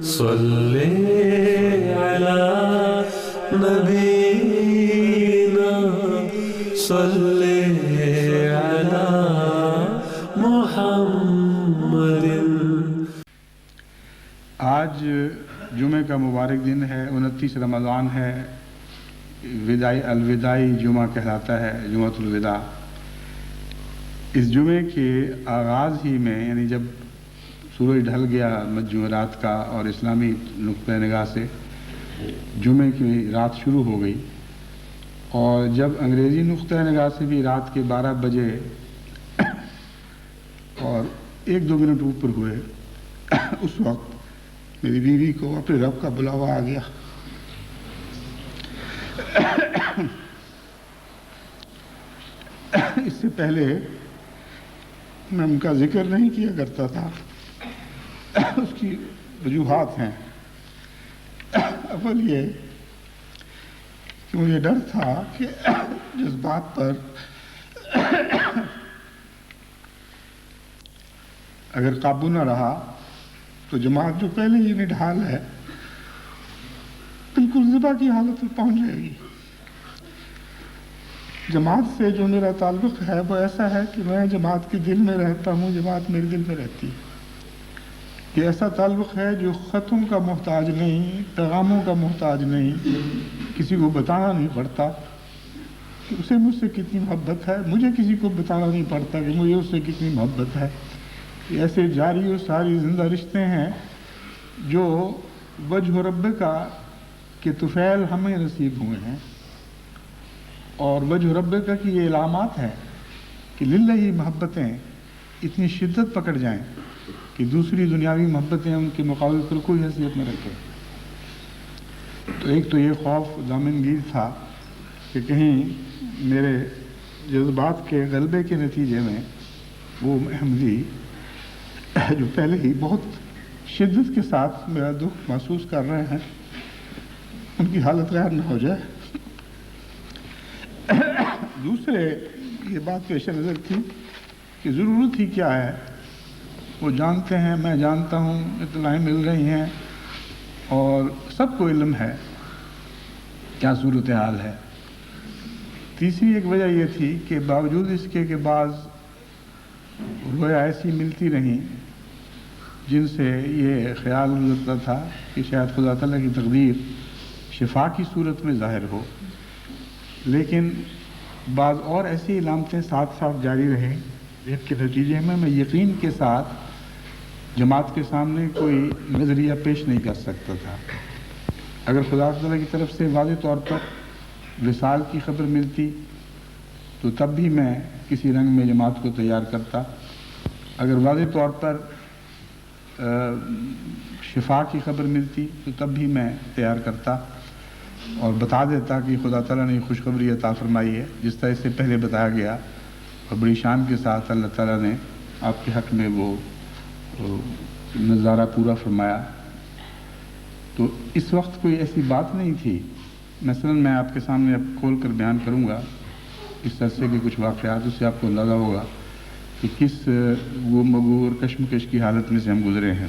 صلی علی نبینا صلی علی محمد۔ آج جمعے کا مبارک دن ہے، 29 رمضان ہے، الوداعی جمعہ کہلاتا ہے، جمعۃ الوداع۔ اس جمعے کے آغاز ہی میں، یعنی جب سورج ڈھل گیا جمعرات کا اور اسلامی نقطہ نگاہ سے جمعے کی رات شروع ہو گئی، اور جب انگریزی نقطہ نگاہ سے بھی رات کے 12 بجے اور 1-2 منٹ اوپر ہوئے، اس وقت میری بیوی کو اپنے رب کا بلاوا آ گیا۔ اس سے پہلے میں ان کا ذکر نہیں کیا کرتا تھا، اس کی وجوہات ہیں۔ اول یہ کہ مجھے ڈر تھا کہ جس بات پر اگر قابو نہ رہا تو جماعت جو پہلے ہی نڈھال ہے بالکل ذبح کی حالت میں پہنچ جائے گی۔ جماعت سے جو میرا تعلق ہے وہ ایسا ہے کہ میں جماعت کے دل میں رہتا ہوں، جماعت میرے دل میں رہتی ہے۔ یہ ایسا تعلق ہے جو خطوں کا محتاج نہیں، پیغاموں کا محتاج نہیں، کسی کو بتانا نہیں پڑتا کہ اسے مجھ سے کتنی محبت ہے، مجھے کسی کو بتانا نہیں پڑتا کہ مجھے اس سے کتنی محبت ہے۔ یہ ایسے جاری و ساری زندہ رشتے ہیں جو وجہ رب کا کے طفیل ہمیں نصیب ہوئے ہیں، اور وجہ رب کا کی یہ علامات ہے کہ للہ محبتیں اتنی شدت پکڑ جائیں کہ دوسری دنیاوی محبتیں ان کے مقابلے پر کوئی حیثیت نہ رکھے۔ تو ایک تو یہ خوف دامنگیر تھا کہ کہیں میرے جذبات کے غلبے کے نتیجے میں وہ احمدی جو پہلے ہی بہت شدت کے ساتھ میرا دکھ محسوس کر رہے ہیں، ان کی حالت غیر نہ ہو جائے۔ دوسرے یہ بات پیش نظر تھی کہ ضرورت ہی کیا ہے، وہ جانتے ہیں، میں جانتا ہوں، اطلاعیں مل رہی ہیں اور سب کو علم ہے کیا صورتحال ہے۔ تیسری ایک وجہ یہ تھی کہ باوجود اس کے کہ بعض رویا ایسی ملتی رہیں جن سے یہ خیال گزرتا تھا کہ شاید خدا تعالیٰ کی تقدیر شفا کی صورت میں ظاہر ہو، لیکن بعض اور ایسی علامتیں ساتھ ساتھ جاری رہیں جن کے نتیجے میں یقین کے ساتھ جماعت کے سامنے کوئی نظریہ پیش نہیں کر سکتا تھا۔ اگر خدا تعالیٰ کی طرف سے واضح طور پر وصال کی خبر ملتی تو تب بھی میں کسی رنگ میں جماعت کو تیار کرتا، اگر واضح طور پر شفا کی خبر ملتی تو تب بھی میں تیار کرتا اور بتا دیتا کہ خدا تعالیٰ نے خوشخبری عطا فرمائی ہے، جس طرح سے پہلے بتایا گیا، اور بڑی شان کے ساتھ اللہ تعالیٰ نے آپ کے حق میں وہ نظارہ پورا فرمایا۔ تو اس وقت کوئی ایسی بات نہیں تھی۔ مثلا میں آپ کے سامنے اب کھول کر بیان کروں گا اس عرصے کے کچھ واقعات، اس سے آپ کو اندازہ ہوگا کہ کس گم بگو اور کشمکش کی حالت میں سے ہم گزرے ہیں۔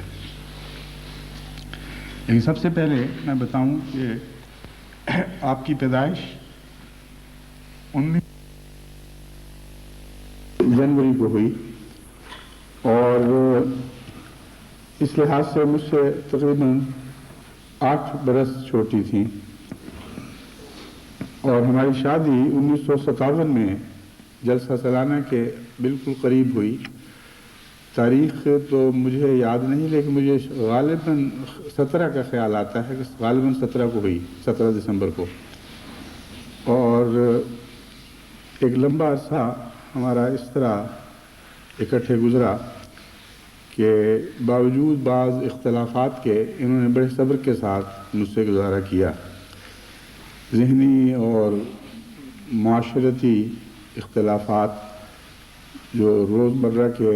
لیکن سب سے پہلے میں بتاؤں کہ آپ کی پیدائش 19 جنوری کو ہوئی، اور اس لحاظ سے مجھ سے تقریباً 8 برس چھوٹی تھیں، اور ہماری شادی 1957 میں جلسہ سالانہ کے بالکل قریب ہوئی۔ تاریخ تو مجھے یاد نہیں، لیکن مجھے غالباً 17 کا خیال آتا ہے کہ غالباً 17 کو ہوئی، 17 دسمبر کو۔ اور ایک لمبا عرصہ ہمارا اس طرح اکٹھے گزرا کہ باوجود بعض اختلافات کے انہوں نے بڑے صبر کے ساتھ مجھ سے گزارا کیا۔ ذہنی اور معاشرتی اختلافات جو روزمرہ کے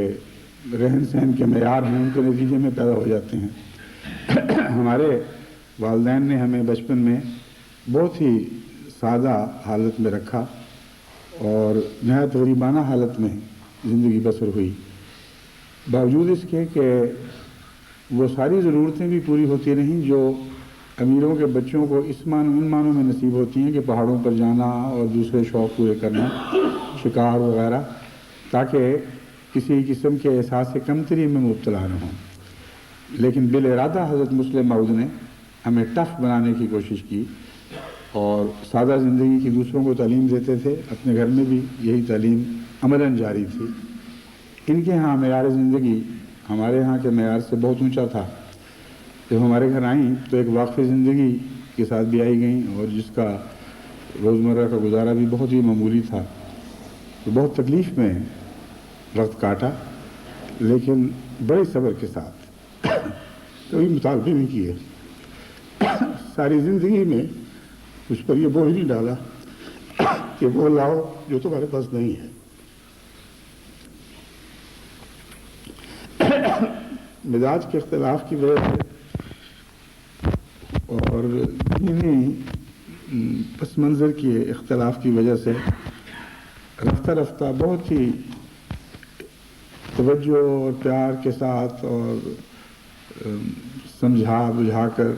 رہن سہن کے معیار ہیں ان کے نتیجے میں پیدا ہو جاتے ہیں۔ ہمارے والدین نے ہمیں بچپن میں بہت ہی سادہ حالت میں رکھا اور نہایت غریبانہ حالت میں زندگی بسر ہوئی، باوجود اس کے کہ وہ ساری ضرورتیں بھی پوری ہوتی رہیں جو امیروں کے بچوں کو ان معنوں میں نصیب ہوتی ہیں کہ پہاڑوں پر جانا اور دوسرے شوق پورے کرنا، شکار وغیرہ، تاکہ کسی قسم کے احساس کمتری میں مبتلا نہ ہوں۔ لیکن بالارادہ حضرت مسلم موعود نے ہمیں ٹف بنانے کی کوشش کی اور سادہ زندگی کی دوسروں کو تعلیم دیتے تھے، اپنے گھر میں بھی یہی تعلیم عملاً جاری تھی۔ ان کے ہاں معیار زندگی ہمارے ہاں کے معیار سے بہت اونچا تھا۔ جب ہمارے گھر آئیں تو ایک واقعی زندگی کے ساتھ بھی آئی گئیں اور جس کا روزمرہ کا گزارا بھی بہت ہی معمولی تھا، تو بہت تکلیف میں وقت کاٹا، لیکن بڑے صبر کے ساتھ، کبھی مطالبے نہیں کیے، ساری زندگی میں اس پر یہ بوجھ نہیں ڈالا کہ وہ لاؤ جو تمہارے پاس نہیں ہے۔ مزاج کے اختلاف کی وجہ سے اور دینی پس منظر کے اختلاف کی وجہ سے رفتہ رفتہ بہت ہی توجہ اور پیار کے ساتھ اور سمجھا بجھا کر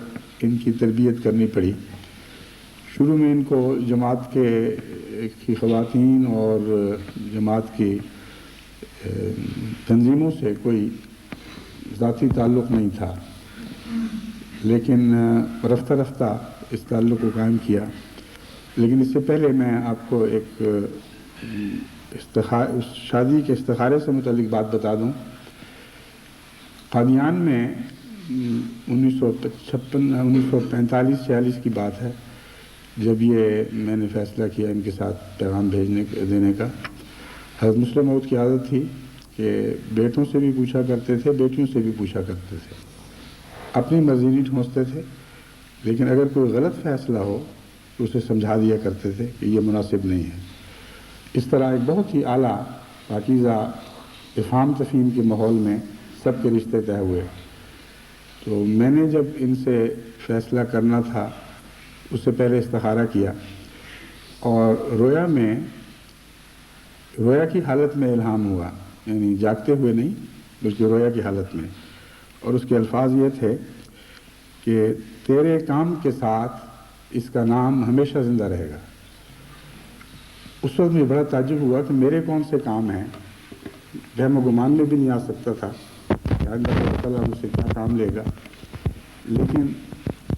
ان کی تربیت کرنی پڑی۔ شروع میں ان کو جماعت کی خواتین اور جماعت کی تنظیموں سے کوئی ذاتی تعلق نہیں تھا، لیکن رفتہ رفتہ اس تعلق کو قائم کیا۔ لیکن اس سے پہلے میں آپ کو ایک شادی کے استخارے سے متعلق بات بتا دوں۔ قادیان میں 1945-46 کی بات ہے، جب یہ میں نے فیصلہ کیا ان کے ساتھ پیغام دینے کا۔ حضرت مسلم موعود کی عادت تھی کہ بیٹوں سے بھی پوچھا کرتے تھے، بیٹیوں سے بھی پوچھا کرتے تھے، اپنی مرضی نہیں ٹھونستے تھے، لیکن اگر کوئی غلط فیصلہ ہو تو اسے سمجھا دیا کرتے تھے کہ یہ مناسب نہیں ہے۔ اس طرح ایک بہت ہی اعلیٰ پاکیزہ افہام تفہیم کے ماحول میں سب کے رشتے طے ہوئے۔ تو میں نے جب ان سے فیصلہ کرنا تھا اس سے پہلے استخارہ کیا، اور رویا کی حالت میں الہام ہوا، یعنی جاگتے ہوئے نہیں بلکہ رویا کی حالت میں، اور اس کے الفاظ یہ تھے کہ تیرے کام کے ساتھ اس کا نام ہمیشہ زندہ رہے گا۔ اس وقت مجھے بڑا تعجب ہوا کہ میرے کون سے کام ہیں، وہم و گمان میں بھی نہیں آ سکتا تھا کہ اللہ تعالیٰ مجھ سے کیا کام لے گا، لیکن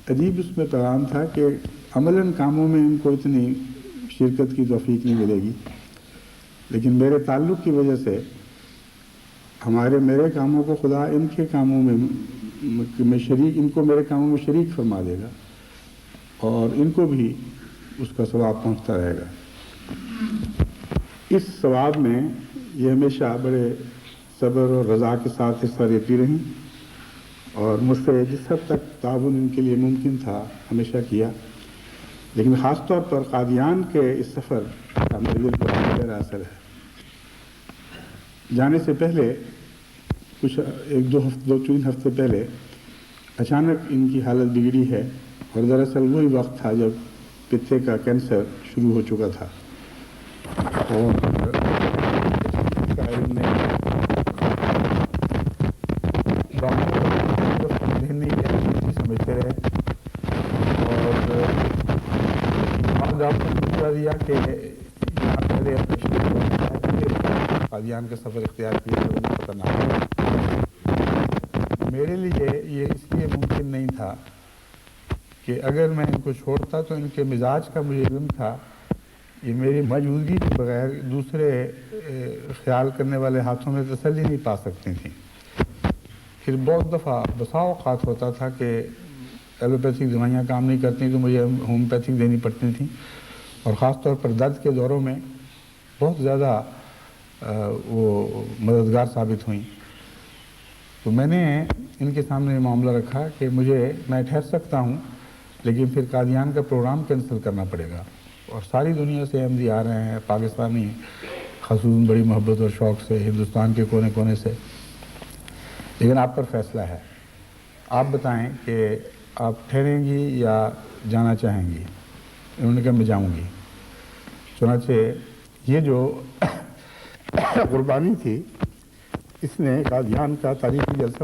عجیب اس میں پیغام تھا کہ عملاً کاموں میں ان کو اتنی شرکت کی توفیق نہیں ملے گی، لیکن میرے تعلق کی وجہ سے میرے کاموں کو خدا ان کے کاموں میں شریک، ان کو میرے کاموں میں شریک فرما دے گا اور ان کو بھی اس کا ثواب پہنچتا رہے گا۔ اس ثواب میں یہ ہمیشہ بڑے صبر اور رضا کے ساتھ حصہ لیتی رہیں اور مجھ سے جس حد تک تعاون ان کے لیے ممکن تھا ہمیشہ کیا، لیکن خاص طور پر قادیان کے اس سفر کا میرے دل پر گہرا اثر ہے۔ جانے سے پہلے کچھ دو تین ہفتے پہلے اچانک ان کی حالت بگڑی ہے، اور دراصل وہی وقت تھا جب پتے کا کینسر شروع ہو چکا تھا، اور سمجھتے رہے، اور ڈاکٹر نے بتا دیا کہ قادیان کا سفر اختیار کیا تو خطرناک ہے۔ میرے لیے یہ اس لیے ممکن نہیں تھا کہ اگر میں ان کو چھوڑتا تو ان کے مزاج کا مجھے علم تھا، یہ میری موجودگی کے بغیر دوسرے خیال کرنے والے ہاتھوں میں تسلی نہیں پا سکتی تھیں۔ پھر بہت دفعہ بسا اوقات ہوتا تھا کہ ایلوپیتھک دوائیاں کام نہیں کرتی تو مجھے ہومیوپیتھک دینی پڑتی تھیں، اور خاص طور پر درد کے دوروں میں بہت زیادہ وہ مددگار ثابت ہوئیں۔ تو میں نے ان کے سامنے یہ معاملہ رکھا کہ میں ٹھہر سکتا ہوں، لیکن پھر قادیان کا پروگرام کینسل کرنا پڑے گا، اور ساری دنیا سے احمدی آ رہے ہیں، پاکستانی خصوصاً بڑی محبت اور شوق سے ہندوستان کے کونے کونے سے، لیکن آپ پر فیصلہ ہے، آپ بتائیں کہ آپ ٹھہریں گی یا جانا چاہیں گی۔ انہوں نے کہا میں جاؤں گی۔ چنانچہ یہ جو قربانی تھی اس نے قادیان کا تاریخی جلسہ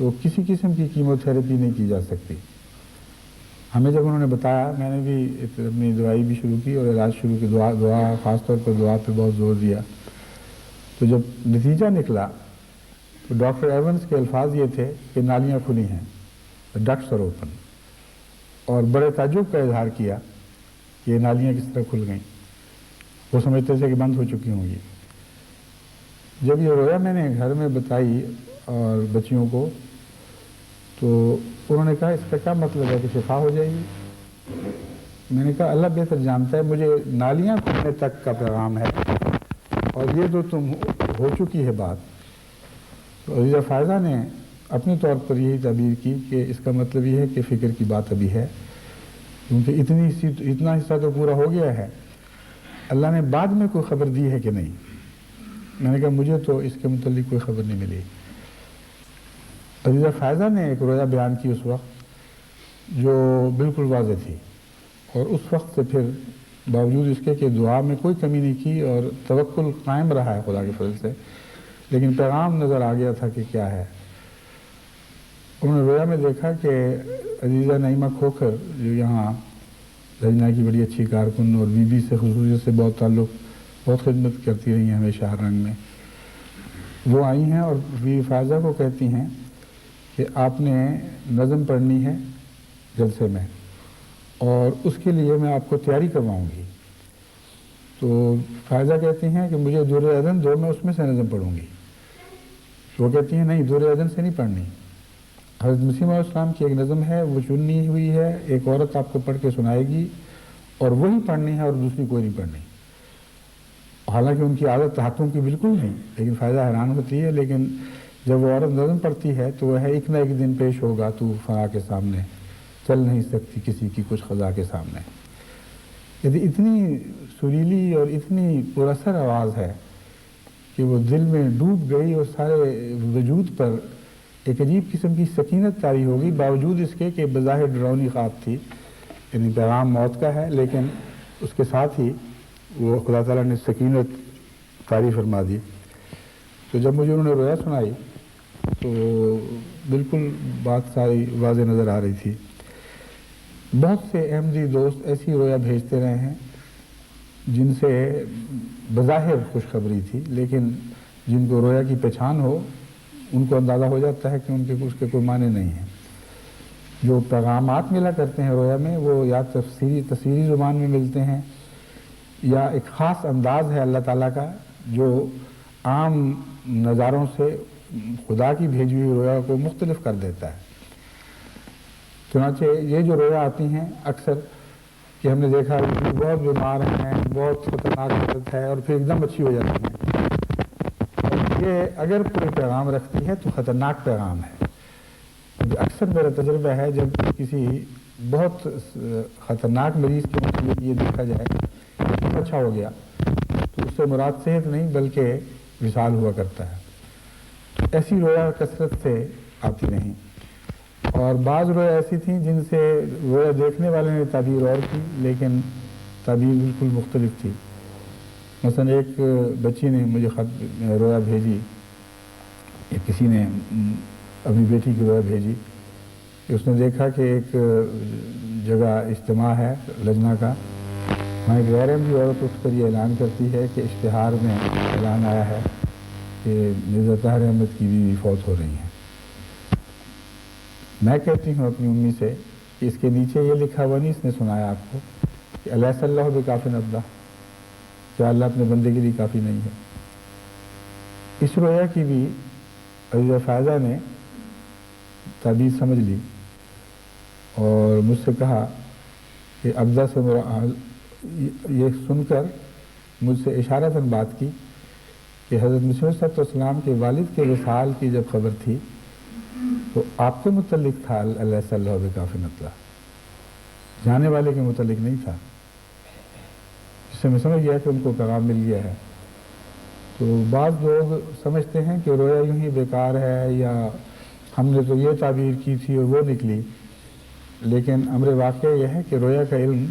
تو کسی قسم کی کیموتھراپی نہیں کی جا سکتی. ہمیں جب انہوں نے بتایا میں نے بھی اپنی دوائی بھی شروع کی اور علاج شروع کی. دعا خاص طور پر دعا پہ بہت زور دیا. تو جب نتیجہ نکلا تو ڈاکٹر ایونز کے الفاظ یہ تھے کہ نالیاں کھلی ہیں, ڈکٹس آر اوپن, اور بڑے تعجب کا اظہار کیا کہ یہ نالیاں کس طرح کھل گئیں. وہ سمجھتے تھے کہ بند ہو چکی ہوں گی. جب یہ رویا میں نے گھر میں بتائی اور بچیوں کو تو انہوں نے کہا اس کا کیا مطلب ہے کہ شفا ہو جائے گی؟ میں نے کہا اللہ بہتر جانتا ہے, مجھے نالیاں کھلنے تک کا پیغام ہے اور یہ تو تم ہو چکی ہے بات. تو عزیزہ فائزہ نے اپنی طور پر یہی تعبیر کی کہ اس کا مطلب یہ ہے کہ فکر کی بات ابھی ہے, کیونکہ اتنا حصہ تو پورا ہو گیا ہے. اللہ نے بعد میں کوئی خبر دی ہے کہ نہیں؟ میں نے کہا مجھے تو اس کے متعلق کوئی خبر نہیں ملی. عزیزہ فائزہ نے ایک رویا بیان کی اس وقت جو بالکل واضح تھی, اور اس وقت سے پھر باوجود اس کے کہ دعا میں کوئی کمی نہیں کی اور توکل قائم رہا ہے خدا کے فضل سے, لیکن پیغام نظر آ گیا تھا کہ کیا ہے. انہوں نے رویا میں دیکھا کہ عزیزہ نعیمہ کھوکھر جو یہاں لجنا کی بڑی اچھی کارکن اور بی بی سے خصوصیت سے بہت تعلق, بہت خدمت کرتی رہی ہیں ہمیشہ ہر رنگ میں, وہ آئی ہیں اور بی فائزہ کو کہتی ہیں کہ آپ نے نظم پڑھنی ہے جلسے میں اور اس کے لیے میں آپ کو تیاری کرواؤں گی. تو فائزہ کہتی ہیں کہ مجھے دور اذن دو, میں اس میں سے نظم پڑھوں گی. تو وہ کہتی ہیں نہیں, دور اذن سے نہیں پڑھنی. حضرت مسیح علیہ السلام کی ایک نظم ہے, وہ چنی ہوئی ہے, ایک عورت آپ کو پڑھ کے سنائے گی اور وہی پڑھنی ہے اور دوسری کوئی نہیں پڑھنی. حالانکہ ان کی عادت ہاتھوں کی بالکل نہیں, لیکن فائدہ حیران ہوتی ہے. لیکن جب وہ عورت نظم پڑھتی ہے تو وہ ہے ایک نہ ایک دن پیش ہوگا تو فنا کے سامنے, چل نہیں سکتی کسی کی کچھ خدا کے سامنے. یعنی اتنی سریلی اور اتنی پراثر آواز ہے کہ وہ دل میں ڈوب گئی اور سارے وجود پر ایک عجیب قسم کی سکینت طاری ہوگی, باوجود اس کے کہ بظاہر ڈراؤنی خواب تھی. یعنی پیغام موت کا ہے لیکن اس کے ساتھ ہی وہ خدا تعالیٰ نے سکینت طاری فرما دی. تو جب مجھے انہوں نے رویا سنائی تو بالکل بات ساری واضح نظر آ رہی تھی. بہت سے احمدی دوست ایسی رویا بھیجتے رہے ہیں جن سے بظاہر خوشخبری تھی, لیکن جن کو رویا کی پہچان ہو ان کو اندازہ ہو جاتا ہے کہ اس کے کوئی معنی نہیں ہیں. جو پیغامات ملا کرتے ہیں رویا میں وہ یا تصویری زبان میں ملتے ہیں یا ایک خاص انداز ہے اللہ تعالیٰ کا جو عام نظاروں سے خدا کی بھیجی ہوئی رویا کو مختلف کر دیتا ہے. چنانچہ یہ جو رویا آتی ہیں اکثر کہ ہم نے دیکھا کہ بہت بیمار ہیں, بہت خطرناک حالت ہے اور پھر ایک دم اچھی ہو جاتی ہیں. یہ اگر کوئی پیغام رکھتی ہے تو خطرناک پیغام ہے. اکثر میرا تجربہ ہے جب کسی بہت خطرناک مریض کے متعلق یہ دیکھا جائے کہ اچھا ہو گیا تو اس سے مراد صحت نہیں بلکہ وصال ہوا کرتا ہے. ایسی رویا کثرت سے آتی نہیں, اور بعض رویا ایسی تھیں جن سے رویا دیکھنے والے نے تعبیر اور کی لیکن تعبیر بالکل مختلف تھی. مثلا ایک بچی نے مجھے رویا بھیجی, کسی نے اپنی بیٹی کی رویا بھیجی کہ اس نے دیکھا کہ ایک جگہ اجتماع ہے لجنا کا, وہاں ایک غیر احمدی عورت اس پر یہ اعلان کرتی ہے کہ اشتہار میں اعلان آیا ہے کہ مرزا طاہر احمد کی بیوی فوت ہو رہی ہیں. میں کہتی ہوں اپنی امی سے کہ اس کے نیچے یہ لکھا ہوا نہیں, اس نے سنایا آپ کو کہ الیس اللہ بکافٍ عبدہ, کیا اللہ اپنے بندے کے لیے کافی نہیں ہے. اس رویا کی بھی عزیزہ فائزہ نے تعبیر سمجھ لی اور مجھ سے کہا کہ عبدہ سے یہ سن کر مجھ سے اشارتاً بات کی کہ حضرت مسیح علیہ السلام کے والد کے وصال کی جب خبر تھی تو آپ کے متعلق تھا اللہ صلی اللہ بکافٍ عبدہ, جانے والے کے متعلق نہیں تھا. جس سے میں سمجھ گیا کہ ان کو پیغام مل گیا ہے. تو بعض لوگ سمجھتے ہیں کہ رویا یوں ہی بیکار ہے یا ہم نے تو یہ تعبیر کی تھی اور وہ نکلی, لیکن امر واقعہ یہ ہے کہ رویا کا علم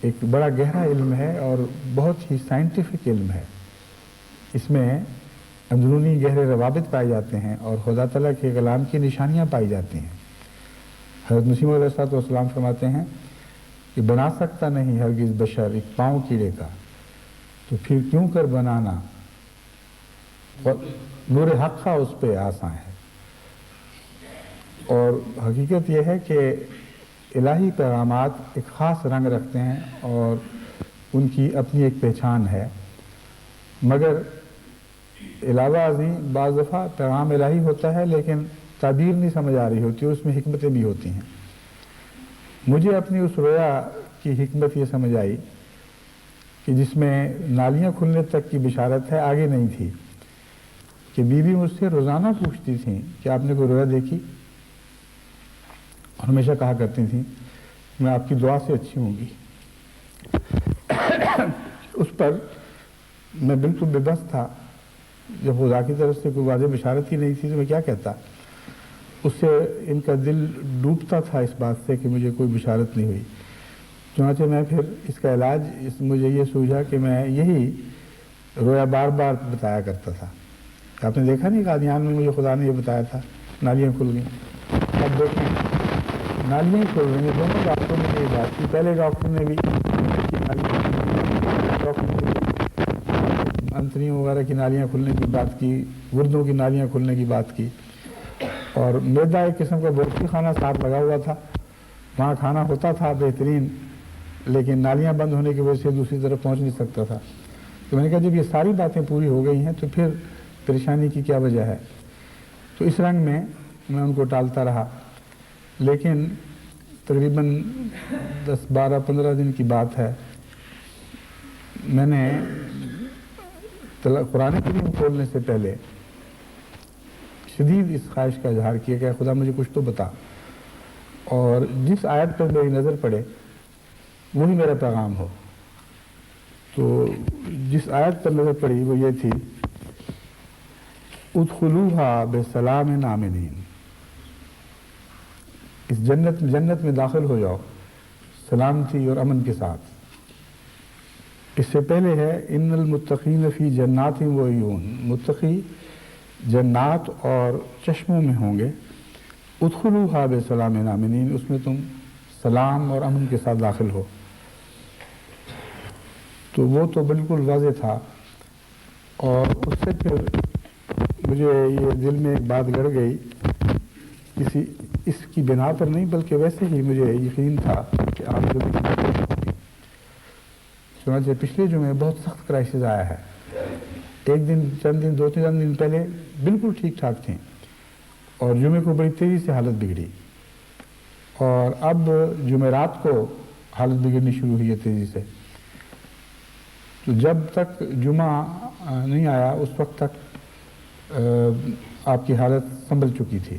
ایک بڑا گہرا علم ہے اور بہت ہی سائنٹیفک علم ہے. اس میں اندرونی گہرے روابط پائے جاتے ہیں اور خدا تعالیٰ کے کلام کی نشانیاں پائی جاتی ہیں۔ حضرت مسیح علیہ السلام فرماتے ہیں کہ بنا سکتا نہیں ہرگز بشر ایک پاؤں کیڑے کا، تو پھر کیوں کر بنانا، نور حق کا اس پہ آساں ہے۔ اور حقیقت یہ ہے کہ الہی پیغامات ایک خاص رنگ رکھتے ہیں اور ان کی اپنی ایک پہچان ہے، مگر علاوہ ازیں بعض دفعہ پیغام الہی ہوتا ہے لیکن تعبیر نہیں سمجھ آ رہی ہوتی، اس میں حکمتیں بھی ہوتی ہیں۔ مجھے اپنی اس رویا کی حکمت یہ سمجھ آئی کہ جس میں نالیاں کھلنے تک کی بشارت ہے، آگے نہیں تھی، کہ بیوی مجھ سے روزانہ پوچھتی تھیں کہ آپ نے کوئی رویا دیکھی، اور ہمیشہ کہا کرتی تھیں میں آپ کی دعا سے اچھی ہوں گی۔ اس پر میں بالکل بے بس تھا، جب خدا کی طرف سے کوئی واضح بشارت ہی نہیں تھی تو میں کیا کہتا۔ اس سے ان کا دل ڈوبتا تھا اس بات سے کہ مجھے کوئی بشارت نہیں ہوئی۔ چنانچہ میں پھر اس کا علاج مجھے یہ سوچا کہ میں یہی رویا بار بار بتایا کرتا تھا۔ آپ نے دیکھا نہیں قادیان میں مجھے خدا نے یہ بتایا تھا نالیاں کھل گئیں، اب دیکھیں نالیاں کھل رہی ہیں۔ دونوں ڈاکٹروں نے یہ بات کی، پہلے ڈاکٹر نے بھی انتریوں وغیرہ کی نالیاں کھلنے کی بات کی، گردوں کی نالیاں کھلنے کی بات کی، اور میدا ایک قسم کا بورچی خانہ ساتھ لگا ہوا تھا، وہاں کھانا ہوتا تھا بہترین، لیکن نالیاں بند ہونے کی وجہ سے دوسری طرف پہنچ نہیں سکتا تھا۔ تو میں نے کہا جب یہ ساری باتیں پوری ہو گئی ہیں تو پھر پریشانی کی کیا وجہ ہے؟ تو اس رنگ میں ان کو ٹالتا رہا، لیکن تقریباً 10-12-15 دن کی بات ہے، میں نے قرآن کریم کھولنے سے پہلے شدید اس خواہش کا اظہار کیا کہ خدا مجھے کچھ تو بتا، اور جس آیت پر میری نظر پڑے وہی میرا پیغام ہو۔ تو جس آیت پر نظر پڑی وہ یہ تھی ادخلوها بسلام آمنین، اس جنت میں داخل ہو جاؤ سلامتی اور امن کے ساتھ۔ اس سے پہلے ہے ان المتقین فی جنات و عیون، متقی جنات اور چشموں میں ہوں گے، ادخلوها بسلام آمنین، اس میں تم سلام اور امن کے ساتھ داخل ہو۔ تو وہ تو بالکل واضح تھا، اور اس سے پھر مجھے یہ دل میں ایک بات گڑ گئی، اس کی بنا پر نہیں بلکہ ویسے ہی مجھے یقین تھا کہ آپ جو چنانچہ پچھلے جمعے بہت سخت کرائسس آیا ہے، ایک دن چند دن 2-3 دن پہلے بالکل ٹھیک ٹھاک تھیں، اور جمعے کو بڑی تیزی سے حالت بگڑی، اور اب جمعرات کو حالت بگڑنی شروع ہوئی ہے تیزی سے۔ تو جب تک جمعہ نہیں آیا اس وقت تک آپ کی حالت سنبھل چکی تھی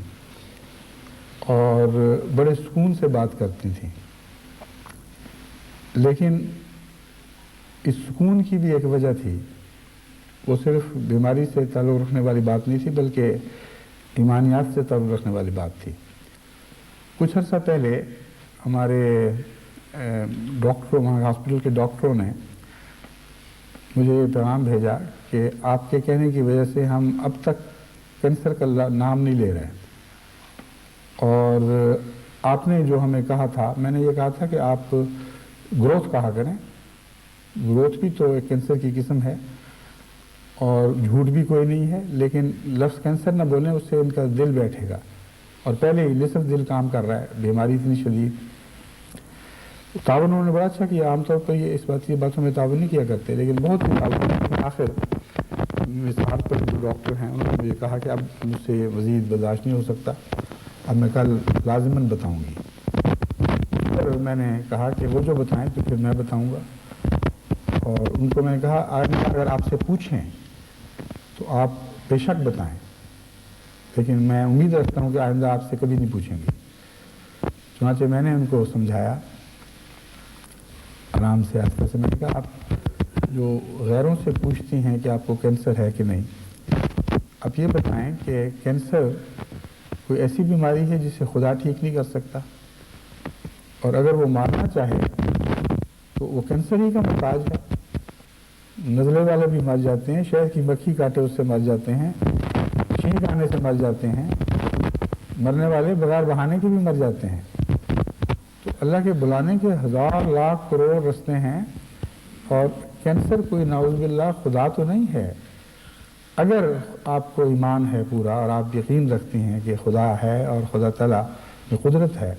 اور بڑے سکون سے بات کرتی تھیں، لیکن اس سکون کی بھی ایک وجہ تھی، وہ صرف بیماری سے تعلق رکھنے والی بات نہیں تھی بلکہ ایمانیات سے تعلق رکھنے والی بات تھی۔ کچھ عرصہ پہلے ہمارے ڈاکٹروں، وہاں ہاسپٹل کے ڈاکٹروں نے مجھے یہ پیغام بھیجا کہ آپ کے کہنے کی وجہ سے ہم اب تک کینسر کا نام نہیں لے رہے، اور آپ نے جو ہمیں کہا تھا، میں نے یہ کہا تھا کہ آپ گروتھ کہا کریں، گروتھ بھی تو ایک کینسر کی قسم ہے اور جھوٹ بھی کوئی نہیں ہے، لیکن لفظ کینسر نہ بولیں، اس سے ان کا دل بیٹھے گا، اور پہلے ہی نصف دل کام کر رہا ہے، بیماری اتنی شدید۔ تعاون انہوں نے بڑا اچھا کیا، عام طور پر یہ اس باتوں میں تعاون نہیں کیا کرتے، لیکن بہت ہی تعاون۔ آخر مثال پر جو ڈاکٹر ہیں انہوں نے مجھے کہا کہ اب مجھ سے یہ مزید برداشت نہیں ہو سکتا، اب میں کل لازماً بتاؤں گی۔ پھر میں نے کہا کہ وہ جو بتائیں تو پھر میں بتاؤں گا، اور ان کو میں نے کہا اگر آپ سے پوچھیں تو آپ بے شک بتائیں، لیکن میں امید رکھتا ہوں کہ آئندہ آپ سے کبھی نہیں پوچھیں گے۔ چنانچہ میں نے ان کو سمجھایا آرام سے، آہستہ سے، میں نے کہا آپ جو غیروں سے پوچھتی ہیں کہ آپ کو کینسر ہے کہ نہیں، آپ یہ بتائیں کہ کینسر کوئی ایسی بیماری ہے جسے خدا ٹھیک نہیں کر سکتا، اور اگر وہ مارنا چاہے تو وہ کینسر ہی کا محتاج ہے، نزلے والے بھی مر جاتے ہیں، شہد کی مکھی کاٹے اس سے مر جاتے ہیں، چھینک آنے سے مر جاتے ہیں، مرنے والے بغیر بہانے کے بھی مر جاتے ہیں۔ تو اللہ کے بلانے کے ہزار لاکھ کروڑ رستے ہیں، اور کینسر کوئی نعوذ باللہ خدا تو نہیں ہے۔ اگر آپ کو ایمان ہے پورا اور آپ یقین رکھتے ہیں کہ خدا ہے اور خدا تعالیٰ میں قدرت ہے،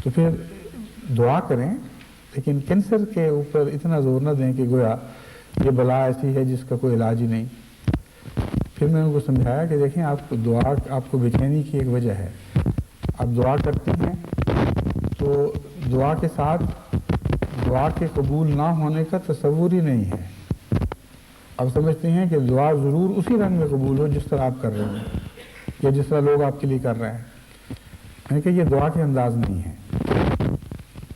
تو پھر دعا کریں، لیکن کینسر کے اوپر اتنا زور نہ دیں کہ گویا یہ بلا ایسی ہے جس کا کوئی علاج ہی نہیں۔ پھر میں ان کو سمجھایا کہ دیکھیں، آپ کو دعا آپ کو بے چینی کی ایک وجہ ہے۔ آپ دعا کرتے ہیں تو دعا کے ساتھ دعا کے قبول نہ ہونے کا تصور ہی نہیں ہے۔ آپ سمجھتے ہیں کہ دعا ضرور اسی رنگ میں قبول ہو جس طرح آپ کر رہے ہیں یا جس طرح لوگ آپ کے لیے کر رہے ہیں۔ میں نے کہا یہ دعا کے انداز نہیں ہے۔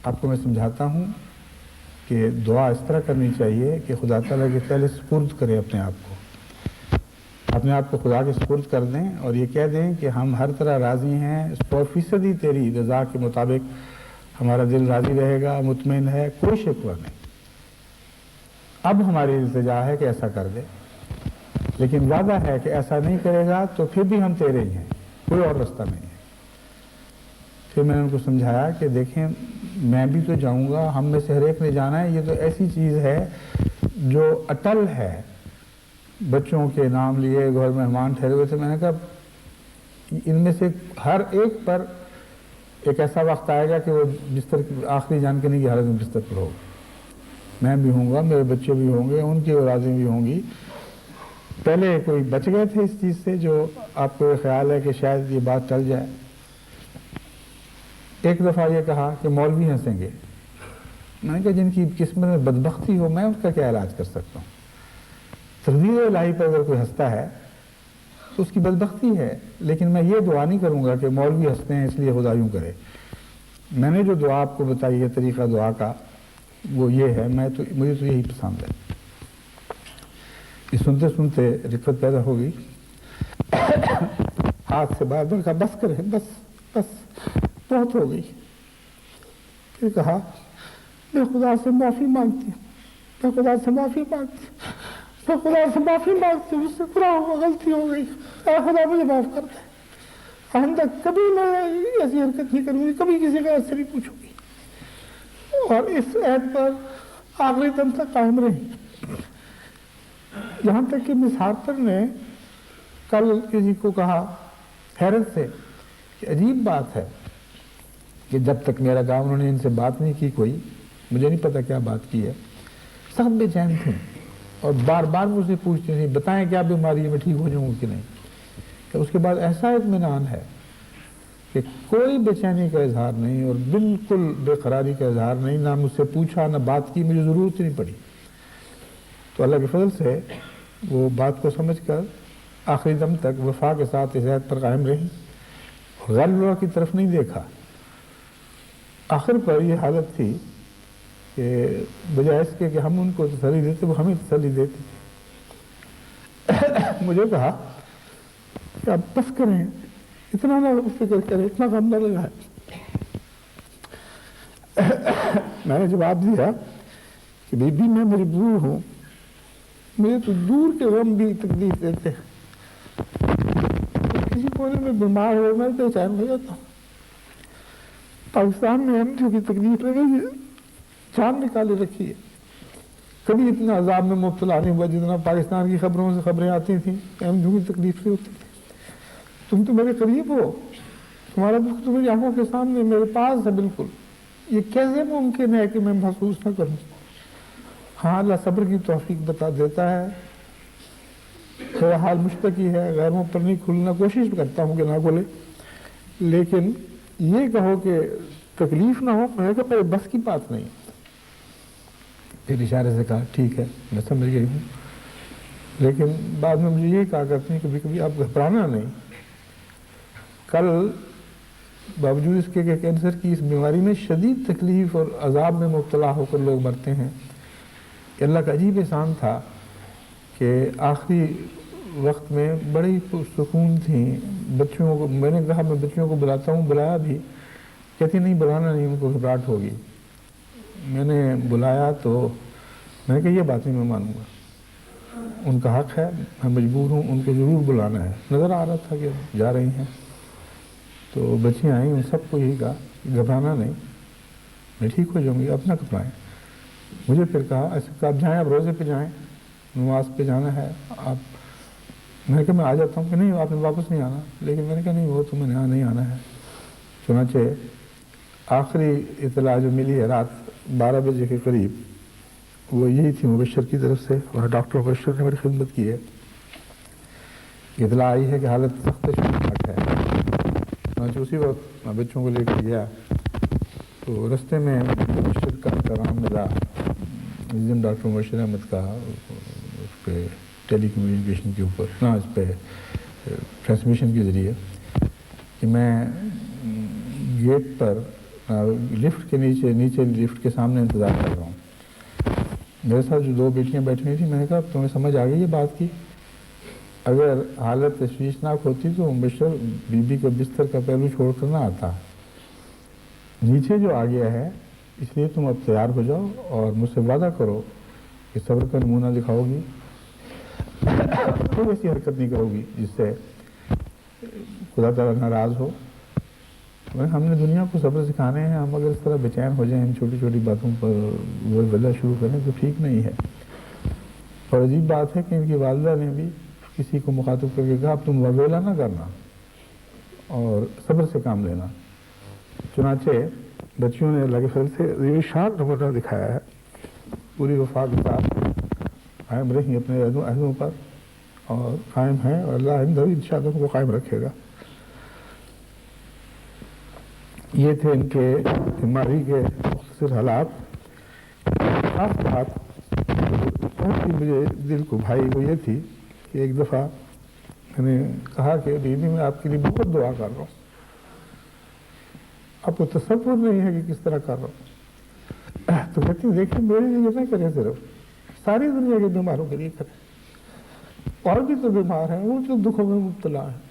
آپ کو میں سمجھاتا ہوں کہ دعا اس طرح کرنی چاہیے کہ خدا تعالیٰ کے پہلے سپرد کرے اپنے آپ کو خدا کے سپرد کر دیں، اور یہ کہہ دیں کہ ہم ہر طرح راضی ہیں، 100% تیری رضا کے مطابق ہمارا دل راضی رہے گا، مطمئن ہے، کوئی شکوہ نہیں۔ اب ہماری التجا ہے کہ ایسا کر دے، لیکن وعدہ ہے کہ ایسا نہیں کرے گا تو پھر بھی ہم تیرے ہی ہیں، کوئی اور رستہ نہیں ہے۔ پھر میں نے ان کو سمجھایا کہ دیکھیں، میں بھی تو جاؤں گا، ہم میں سے ہر ایک نے جانا ہے، یہ تو ایسی چیز ہے جو اٹل ہے۔ بچوں کے نام لیے گھر مہمان ٹھہرے ہوئے تھے، میں نے کہا ان میں سے ہر ایک پر ایک ایسا وقت آئے گا کہ وہ بستر آخری جان کے نہیں کی حالت میں بستر پر ہوگا۔ میں بھی ہوں گا، میرے بچے بھی ہوں گے، ان کی اولادیں بھی ہوں گی۔ پہلے کوئی بچ گئے تھے اس چیز سے، جو آپ کو خیال ہے کہ شاید یہ بات ٹل جائے۔ ایک دفعہ یہ کہا کہ مولوی ہنسیں گے۔ میں نے کہا جن کی قسمت میں بدبختی ہو، میں اس کا کیا علاج کر سکتا ہوں؟ تقدیر الہی پر اگر کوئی ہنستا ہے تو اس کی بدبختی ہے، لیکن میں یہ دعا نہیں کروں گا کہ مولوی ہنستے ہیں اس لیے خدا یوں کرے۔ میں نے جو دعا آپ کو بتائی ہے طریقہ دعا کا، وہ یہ ہے، مجھے تو یہی پسند ہے۔ یہ سنتے سنتے رفت پیدا ہو گئی، ہاتھ سے باہر میں کہا بس کریں، بس بہت ہو گئی۔ پھر کہا میں خدا سے معافی مانگتی ہوں، میں خدا سے معافی مانگتی ہوں، اس سے خدا غلطی ہو گئی، خدا مجھے معاف کر دے، آئندہ کبھی میں ایسی حرکت نہیں کروں گی، کبھی کسی کا ایسے نہیں پوچھوں گی، اور اس عہد پر آخری دم تک قائم رہی۔ یہاں تک کہ مس ہارپر نے کل کسی کو کہا حیرت سے کہ عجیب بات ہے کہ جب تک میرا کہا انہوں نے ان سے بات نہیں کی، کوئی مجھے نہیں پتا کیا بات کی ہے، سخت بے چین تھیں اور بار بار مجھ سے پوچھتی تھیں بتائیں کیا بیماری ہے، میں ٹھیک ہو جاؤں گا کہ نہیں۔ کہ اس کے بعد ایسا اطمینان ہے کہ کوئی بے چینی کا اظہار نہیں اور بالکل بے قراری کا اظہار نہیں، نہ مجھ سے پوچھا نہ بات کی، مجھے ضرورت نہیں پڑی۔ تو اللہ کے فضل سے وہ بات کو سمجھ کر آخری دم تک وفا کے ساتھ اس عہد پر قائم رہی، غیر اللہ کی طرف نہیں دیکھا۔ آخر پر یہ حالت تھی کہ بجائے اس کے کہ ہم ان کو تسلی دیتے، وہ ہمیں تسلی دیتے۔ مجھے کہا کہ آپ بس کریں، اتنا نہ فکر کریں، اتنا غم نہ لگائیں۔ میں نے جواب دیا کہ بی بی میں مجبور ہوں، مجھے تو دور کے غم بھی تکلیف دیتے ہیں، کسی کونے میں بیمار ہو میں بے چین ہو جاتا ہوں۔ پاکستان میں ہم جو کی تکلیف لگے جان نکالے رکھی ہے، کبھی اتنا عذاب میں مبتلا نہیں ہوا جتنا پاکستان کی خبروں سے خبریں آتی تھیں کہ ہم جو کی تکلیف سے ہوتی تھی۔ تم تو میرے قریب ہو، تمہارا دکھ تو میری آنکھوں کے سامنے میرے پاس ہے بالکل، یہ کیسے ممکن ہے کہ میں محسوس نہ کروں؟ ہاں اللہ صبر کی توفیق بتا دیتا ہے، میرا حال مشتکی ہے، غیروں پر نہیں کھلنا، کوشش کرتا ہوں کہ نہ کھلے، لیکن یہ کہو کہ تکلیف نہ ہو، میں کہ میرے بس کی بات نہیں۔ پھر اشارے سے کہا ٹھیک ہے میں سمجھ گئی ہوں، لیکن بعد میں مجھے یہ کہا کرتے ہیں کبھی کبھی آپ گھبرانا نہیں۔ کل باوجود اس کے کہ کینسر کی اس بیماری میں شدید تکلیف اور عذاب میں مبتلا ہو کر لوگ مرتے ہیں، کہ اللہ کا عجیب احسان تھا کہ آخری وقت میں بڑی سکون تھیں۔ بچوں کو میں نے کہا میں بچوں کو بلاتا ہوں، بلایا بھی، کہتی نہیں بلانا نہیں، ان کو گھبراہٹ ہوگی۔ میں نے بلایا تو میں نے کہا یہ بات نہیں میں مانوں گا، ان کا حق ہے، میں مجبور ہوں، ان کو ضرور بلانا ہے۔ نظر آ رہا تھا کہ جا رہی ہیں، تو بچیاں آئیں، ان سب کو یہی کہا کہ گھبرانا نہیں، میں ٹھیک ہو جاؤں گی، اپنا گھبرائیں۔ مجھے پھر کہا ایسے کہ آپ جائیں، آپ روزے پہ جائیں، نماز پہ جانا ہے آپ۔ میں نے کہا میں آ جاتا ہوں، کہ نہیں آپ نے واپس نہیں آنا، لیکن میں نے کہا نہیں وہ تو میں نے نہیں آنا ہے۔ چنانچہ آخری اطلاع جو ملی ہے رات 12 بجے کے قریب، وہ یہی تھی مبشر کی طرف سے، اور ڈاکٹر مبشر نے میری خدمت کی ہے، اطلاع آئی ہے کہ حالت سخت شدید ہے۔ چنانچہ اسی وقت میں بچوں کو لے کر گیا، تو رستے میں مبشر کا پیغام ملا، جس دن ڈاکٹر مبشر احمد کا اس پہ ٹیلی کمیونیکیشن کے اوپر، نہ اس پہ ٹرانسمیشن کے ذریعے، کہ میں گیٹ پر لفٹ کے نیچے لفٹ کے سامنے انتظار کر رہا ہوں۔ میرے ساتھ جو 2 بیٹیاں بیٹھی ہوئی تھیں، میں نے کہا تمہیں سمجھ آ گئی یہ بات کی؟ اگر حالت تشویشناک ہوتی تو مبشر بی بی کا بستر کا پہلو چھوڑ کر نہ آتا، نیچے جو آ گیا ہے، اس لیے تم اب تیار ہو جاؤ اور مجھ سے وعدہ کرو کہ صبر کا نمونہ دکھاؤ گی، کوئی ایسی حرکت نہیں کرو گی جس سے خدا تعالیٰ ناراض ہو۔ ہم نے دنیا کو صبر سکھانے ہیں، ہم اگر اس طرح بے چین ہو جائیں ان چھوٹی چھوٹی باتوں پر وجہ شروع کریں تو ٹھیک نہیں ہے۔ اور عجیب بات ہے کہ ان کی والدہ نے بھی کسی کو مخاطب کر کے کہا اب تم ویلا نہ کرنا اور صبر سے کام لینا۔ چنانچہ بچیوں نے اللہ کے فضل سے یہ شان نمونہ دکھایا ہے، پوری وفا کے ساتھ قائم رہی اپنے عہدوں پر، اور قائم ہیں، اور اللہ آئندہ بھی انشاءاللہ ان کو قائم رکھے گا۔ یہ تھے ان کے بیماری کے مختصر حالات۔ خاص بات بہت ہی مجھے دل کو بھائی وہ یہ تھی کہ ایک دفعہ میں نے کہا کہ بیوی میں آپ کے لیے بہت دعا کر رہا ہوں، آپ کو تصور نہیں ہے کہ کس طرح کر رہا ہوں۔ تو کہتی دیکھیں میرے لیے نہ کریں، صرف ساری دنیا کے بیماروں کے لیے کریں، اور بھی تو بیمار ہیں، وہ جو دکھوں میں مبتلا ہیں۔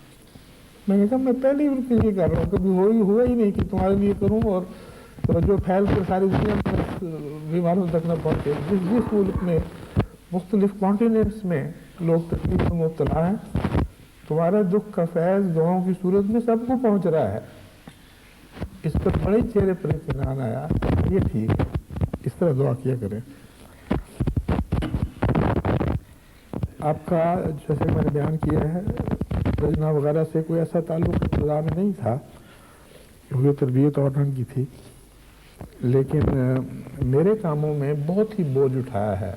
میں نے کہا میں پہلے ہی ان کے لیے کر رہا ہوں، کبھی ہوا ہی نہیں کہ تمہارے لیے کروں اور جو پھیل کر ساری دنیا میں بیماروں تک نہ پہنچے۔ جس ملک میں مختلف کانٹیننٹس میں لوگ تکلیف میں مبتلا ہیں، تمہارا دکھ کا فیض دعاؤں کی صورت میں سب کو پہنچ رہا ہے۔ اس پر بڑے چہرے پر اطمینان آیا، یہ ٹھیک ہے، اس طرح دعا کیا کریں۔ آپ کا جیسے میں نے بیان کیا ہے رجنا وغیرہ سے کوئی ایسا تعلق ابتدا میں نہیں تھا، کیونکہ تربیت اور ڈھنگ کی تھی، لیکن میرے کاموں میں بہت ہی بوجھ اٹھایا ہے،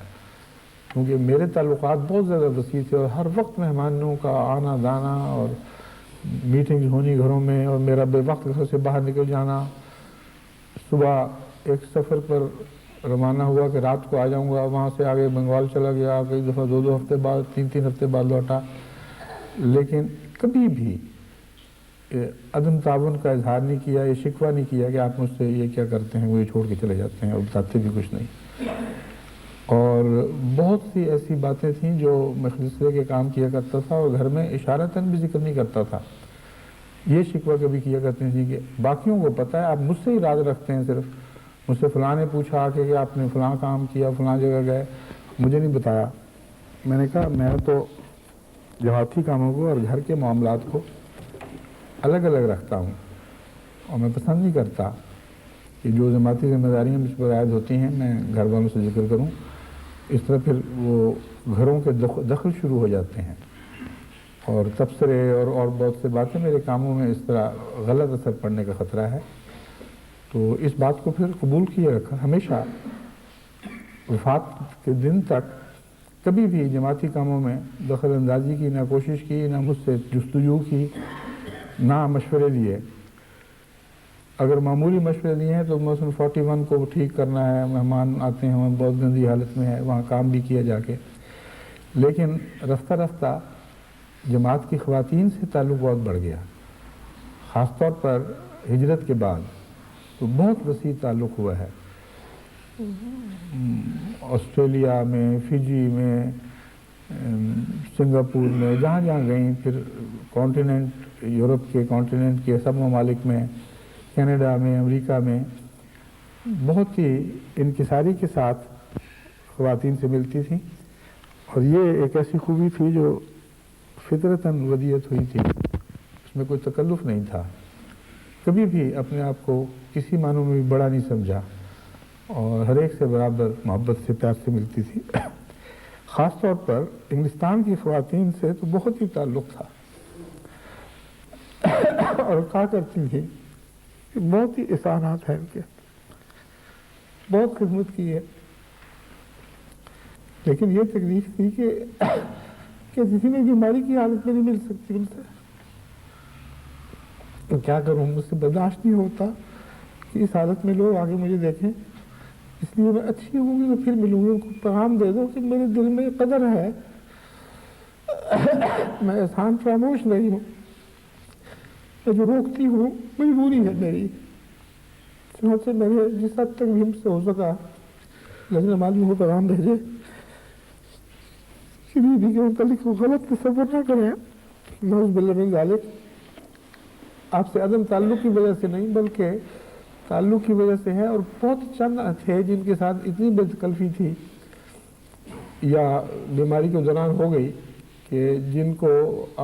کیونکہ میرے تعلقات بہت زیادہ وسیع تھے، اور ہر وقت مہمانوں کا آنا جانا اور میٹنگز ہونی گھروں میں، اور میرا بے وقت گھر سے باہر نکل جانا۔ صبح ایک سفر پر روانہ ہوا کہ رات کو آ جاؤں گا، وہاں سے آگے بنگال چلا گیا، کئی دفعہ 2 ہفتے بعد 3 ہفتے بعد لوٹا، لیکن کبھی بھی عدم تعاون کا اظہار نہیں کیا، یہ شکوہ نہیں کیا کہ آپ مجھ سے یہ کیا کرتے ہیں، وہ یہ چھوڑ کے چلے جاتے ہیں، اور بتاتے بھی کچھ نہیں۔ اور بہت سی ایسی باتیں تھیں جو میں خلصلے کے کام کیا کرتا تھا اور گھر میں اشارتاً بھی ذکر نہیں کرتا تھا۔ یہ شکوہ کبھی کیا کرتے تھے کہ باقیوں کو پتہ ہے، آپ مجھ سے ہی راز رکھتے ہیں، صرف مجھ سے فلاں نے پوچھا آ کے کہ آپ نے فلاں کام کیا، فلاں جگہ گئے، مجھے نہیں بتایا۔ میں نے کہا میں تو جماعتی کاموں کو اور گھر کے معاملات کو الگ الگ رکھتا ہوں، اور میں پسند نہیں کرتا کہ جو جماعتی ذمہ داریاں مجھ پر عائد ہوتی ہیں میں گھر والوں سے ذکر کروں۔ اس طرح پھر وہ گھروں کے دخل شروع ہو جاتے ہیں، اور تبصرے اور بہت سے باتیں میرے کاموں میں اس طرح غلط اثر پڑنے کا خطرہ ہے۔ تو اس بات کو پھر قبول کیے رکھا، ہمیشہ وفات کے دن تک کبھی بھی جماعتی کاموں میں دخل اندازی کی نہ کوشش کی، نہ مجھ سے جستجو کی، نہ مشورے لیے۔ اگر معمولی مشورے لیے ہیں تو مثلاً 41 کو ٹھیک کرنا ہے، مہمان آتے ہیں، ہمیں بہت گندی حالت میں ہے، وہاں کام بھی کیا جا کے۔ لیکن رفتہ رفتہ جماعت کی خواتین سے تعلق بہت بڑھ گیا، خاص طور پر ہجرت کے بعد تو بہت وسیع تعلق ہوا ہے۔ آسٹریلیا میں، فجی میں، سنگاپور میں، جہاں جہاں گئیں، پھر کانٹیننٹ یورپ کے کانٹیننٹ کے سب ممالک میں، کینیڈا میں، امریکہ میں، بہت ہی انکساری کے ساتھ خواتین سے ملتی تھیں، اور یہ ایک ایسی خوبی تھی جو فطرتاً ودیت ہوئی تھی، اس میں کوئی تکلف نہیں تھا، کبھی بھی اپنے آپ کو کسی معنوں میں بھی بڑا نہیں سمجھا، اور ہر ایک سے برابر محبت سے پیار سے ملتی تھی۔ خاص طور پر انگلستان کی خواتین سے تو بہت ہی تعلق تھا، اور کہا کرتی تھی کہ بہت ہی احسانات ہیں ان کے، بہت خدمت کی ہے، لیکن یہ تکلیف تھی کہ کسی بھی بیماری کی حالت میں نہیں مل سکتی ان سے۔ تو کیا کروں، مجھ سے برداشت نہیں ہوتا کہ اس حالت میں لوگ آگے مجھے دیکھیں، اس لیے میں اچھی ہوں گی تو پھر ملوں گی، ان کو پیغام دے دو کہ میرے دل میں قدر ہے، میں احسان فراموش نہیں ہوں، میں جو روکتی ہوں مجبوری ہے میری، چنانچہ میرے جس حد تک بھی ہم سے ہو سکا لجنہ معلوم کو پیغام بھیجے کہ بیوی کے متعلق غلط تصور نہ کریں، نعوذ باللہ من ذالک، آپ سے عدم تعلق کی وجہ سے نہیں بلکہ تعلق کی وجہ سے ہے، اور بہت چند تھے جن کے ساتھ اتنی بے تکلفی تھی یا بیماری کے دوران ہو گئی کہ جن کو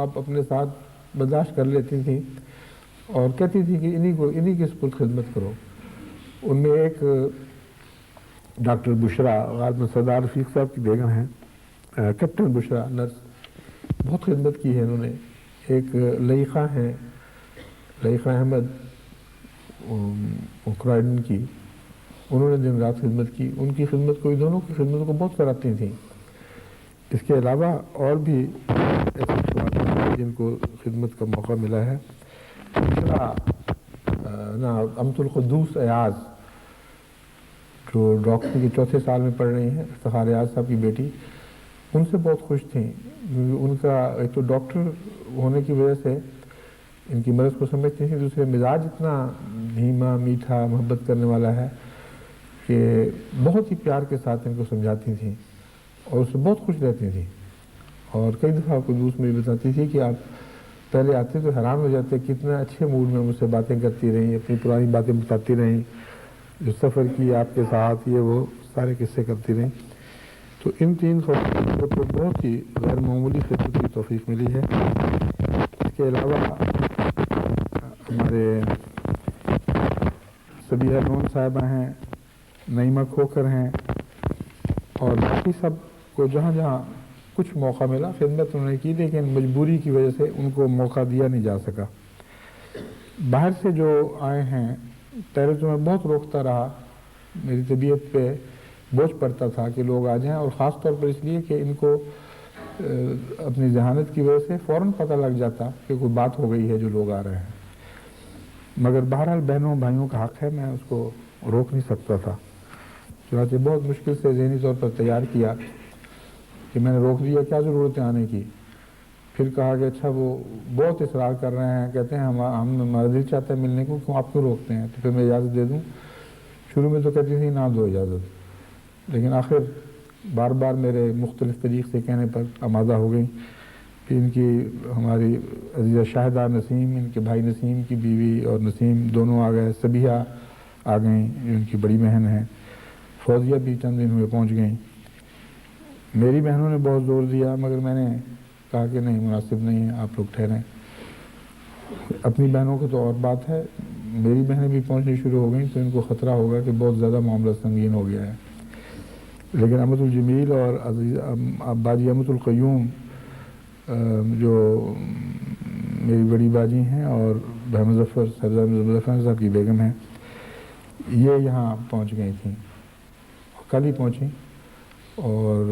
آپ اپنے ساتھ برداشت کر لیتی تھیں اور کہتی تھی کہ انہی کی سپرد خدمت کرو۔ ان میں ایک ڈاکٹر بشرا، غالباً سردار رفیق صاحب کی بیگم ہیں، کیپٹن بشرا نرس، بہت خدمت کی ہے انہوں نے۔ ایک لئیقہ ہیں، لئیقہ احمد کرائڈن کی، انہوں نے دن رات خدمت کی، ان کی خدمت کو، دونوں کی خدمت کو بہت سراہتی تھیں۔ اس کے علاوہ اور بھی ایسے خواتین ہیں جن کو خدمت کا موقع ملا ہے۔ امت القدوس ایاز جو ڈاکٹری کے 4تھے سال میں پڑھ رہی ہیں، افتخار ایاز صاحب کی بیٹی، ان سے بہت خوش تھیں۔ ان کا ایک تو ڈاکٹر ہونے کی وجہ سے ان کی مرض کو سمجھتے ہیں، دوسرے مزاج اتنا دھیما میٹھا محبت کرنے والا ہے کہ بہت ہی پیار کے ساتھ ان کو سمجھاتی تھیں اور اس سے بہت خوش رہتی تھیں۔ اور کئی دفعہ قدوس مجھے بتاتی تھی کہ آپ پہلے آتے تو حیران ہو جاتے، کتنا اچھے موڈ میں مجھ سے باتیں کرتی رہیں، اپنی پرانی باتیں بتاتی رہیں، جو سفر کی آپ کے ساتھ، یہ وہ سارے قصے کرتی رہیں۔ تو ان 3 خواتین کو تو بہت ہی غیر معمولی خدمت کی توفیق ملی ہے۔ اس کے علاوہ ہمارے سبیہ نون صاحبہ ہیں، نعیمہ کھوکھر ہیں، اور باقی سب کو جہاں جہاں کچھ موقع ملا خدمت انہوں نے کی، لیکن مجبوری کی وجہ سے ان کو موقع دیا نہیں جا سکا۔ باہر سے جو آئے ہیں، پہلے تو میں بہت روکتا رہا، میری طبیعت پہ بوجھ پڑتا تھا کہ لوگ آ جائیں، اور خاص طور پر اس لیے کہ ان کو اپنی ذہانت کی وجہ سے فوراً پتہ لگ جاتا کہ کوئی بات ہو گئی ہے جو لوگ آ رہے ہیں، مگر بہرحال بہنوں بھائیوں کا حق ہے، میں اس کو روک نہیں سکتا تھا، چنانچہ بہت مشکل سے ذہنی طور پر تیار کیا کہ میں نے روک دیا، کیا ضرورت ہے آنے کی۔ پھر کہا کہ اچھا وہ بہت اصرار کر رہے ہیں، کہتے ہیں ہمارا دل چاہتا ہے ملنے کو، کیوں آپ کیوں روکتے ہیں؟ تو پھر میں اجازت دے دوں۔ شروع میں تو کہتی تھی نہ دو اجازت، لیکن آخر بار بار میرے مختلف طریق سے کہنے پر آمادہ ہو گئی۔ پھر ان کی ہماری عزیزہ شاہدہ نسیم، ان کے بھائی نسیم کی بیوی اور نسیم دونوں آ گئے، سبیہ آ گئیں جو ان کی بڑی بہن ہیں، فوزیہ بھی چند دن ہوئے پہنچ گئیں۔ میری بہنوں نے بہت زور دیا، مگر میں نے کہا کہ نہیں، مناسب نہیں ہے، آپ لوگ ٹھہریں۔ اپنی بہنوں کی تو اور بات ہے، میری بہنیں بھی پہنچنی شروع ہو گئیں تو ان کو خطرہ ہوگا کہ بہت زیادہ معاملہ سنگین ہو گیا ہے۔ لیکن امت الجمیل اور باجی امت القیوم جو میری بڑی باجی ہیں اور مظفر صاحب کی بیگم ہیں، یہ یہاں پہنچ گئی تھیں، کل ہی پہنچیں اور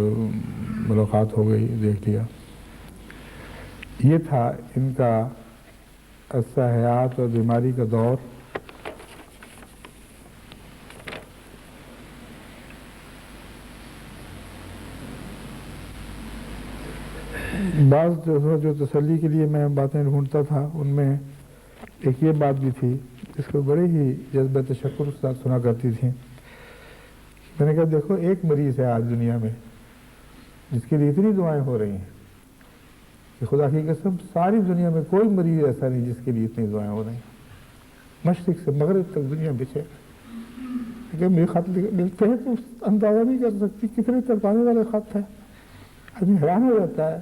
ملاقات ہو گئی، دیکھ لیا۔ یہ تھا ان کا عرصہ حیات اور بیماری کا دور۔ بعض جو تسلی کے لیے میں باتیں ڈھونڈتا تھا، ان میں ایک یہ بات بھی تھی جس کو بڑے ہی جذبہ تشکر کے ساتھ سنا کرتی تھیں۔ میں نے کہا دیکھو، ایک مریض ہے آج دنیا میں جس کے لیے اتنی دعائیں ہو رہی ہیں کہ خدا کی قسم ساری دنیا میں کوئی مریض ایسا نہیں جس کے لیے اتنی دعائیں ہو رہی ہیں، مشرق سے مغرب تک دنیا بچے، کہ میرے خط ملتے ہیں تو اندازہ نہیں کر سکتی کتنے تڑپانے والے خط ہیں. آدمی حیران ہو جاتا ہے.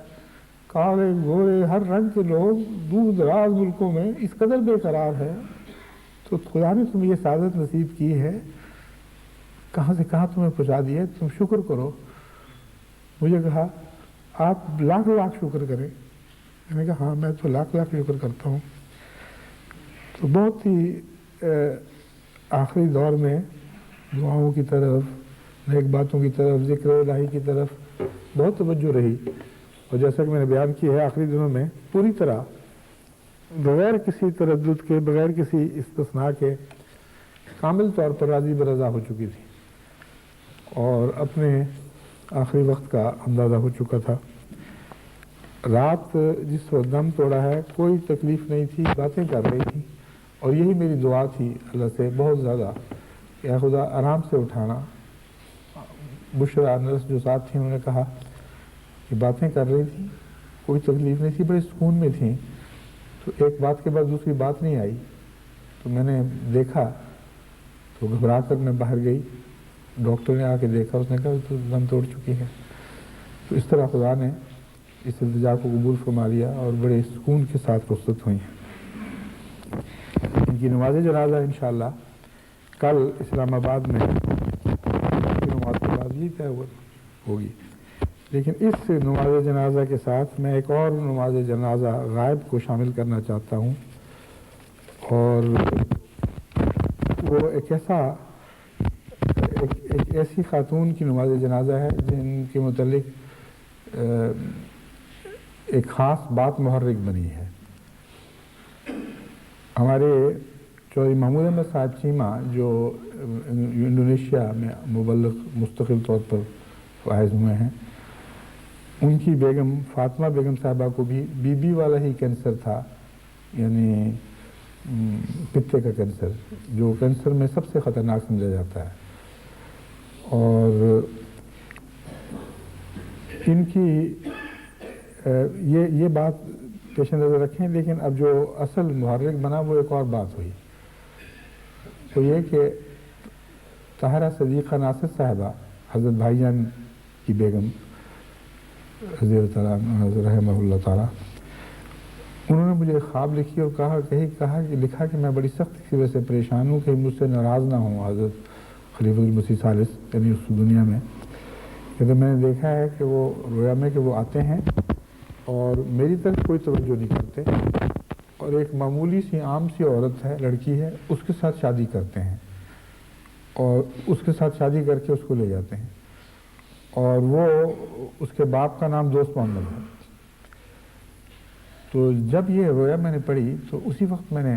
کالے گورے ہر رنگ کے لوگ دور دراز ملکوں میں اس قدر بے قرار ہے. تو خدا نے تمہیں یہ سعادت نصیب کی ہے, کہاں سے کہاں تمہیں پہنچا دیا, تم شکر کرو. مجھے کہا آپ لاکھ لاکھ شکر کریں. میں نے کہا ہاں میں تو لاکھ لاکھ شکر کرتا ہوں. تو بہت ہی آخری دور میں دعاؤں کی طرف, نیک باتوں کی طرف, ذکر الہی کی طرف بہت توجہ رہی. اور جیسا کہ میں نے بیان کیا ہے آخری دنوں میں پوری طرح بغیر کسی تردد کے, بغیر کسی استثناء کے کامل طور پر راضی برضا ہو چکی تھی اور اپنے آخری وقت کا اندازہ ہو چکا تھا. رات جس وقت دم توڑا ہے کوئی تکلیف نہیں تھی, باتیں کر رہی تھی اور یہی میری دعا تھی اللہ سے بہت زیادہ کہ اے خدا آرام سے اٹھانا. بشرا نرس جو ساتھ تھیں انہوں نے کہا کہ باتیں کر رہی تھی کوئی تکلیف نہیں تھی, بڑے سکون میں تھیں. تو ایک بات کے بعد دوسری بات نہیں آئی. تو میں نے دیکھا تو گھبرا کر میں باہر گئی. ڈاکٹر نے آ کے دیکھا, اس نے کہا تو دم توڑ چکی ہے. تو اس طرح خدا نے اس التجا کو قبول فرما لیا اور بڑے سکون کے ساتھ رخصت ہوئی ہیں. ان کی نماز جنازہ انشاءاللہ کل اسلام آباد میں نماز کے بعد یہ طے ہوگی. لیکن اس نماز جنازہ کے ساتھ میں ایک اور نماز جنازہ غائب کو شامل کرنا چاہتا ہوں, اور وہ ایک ایسی خاتون کی نماز جنازہ ہے جن کے متعلق ایک خاص بات محرک بنی ہے. ہمارے چودھری محمود احمد صاحب چیمہ جو انڈونیشیا میں مبلغ مستقل طور پر فائز ہوئے ہیں, ان کی بیگم فاطمہ بیگم صاحبہ کو بھی بی بی والا ہی کینسر تھا, یعنی پتے کا کینسر, جو کینسر میں سب سے خطرناک سمجھا جاتا ہے. اور ان کی یہ بات پیش نظر رکھیں. لیکن اب جو اصل محرک بنا وہ ایک اور بات ہوئی, وہ یہ کہ طاہرہ صدیقہ ناصر صاحبہ حضرت بھائی جان کی بیگم رضی اللہ تعالیٰ رحمہ اللہ تعالیٰ, انہوں نے مجھے خواب لکھی اور لکھا کہ میں بڑی سخت کی وجہ سے پریشان ہوں کہ مجھ سے ناراض نہ ہوں حضرت خلیفۃ المسیح ثالث یعنی اس دنیا میں. کہ میں نے دیکھا ہے کہ وہ رویا میں کہ وہ آتے ہیں اور میری طرف کوئی توجہ نہیں کرتے, اور ایک معمولی سی عام سی عورت ہے, لڑکی ہے, اس کے ساتھ شادی کرتے ہیں اور اس کے ساتھ شادی کر کے اس کو لے جاتے ہیں, اور وہ اس کے باپ کا نام دوست محمد ہے. تو جب یہ رویا میں نے پڑھی تو اسی وقت میں نے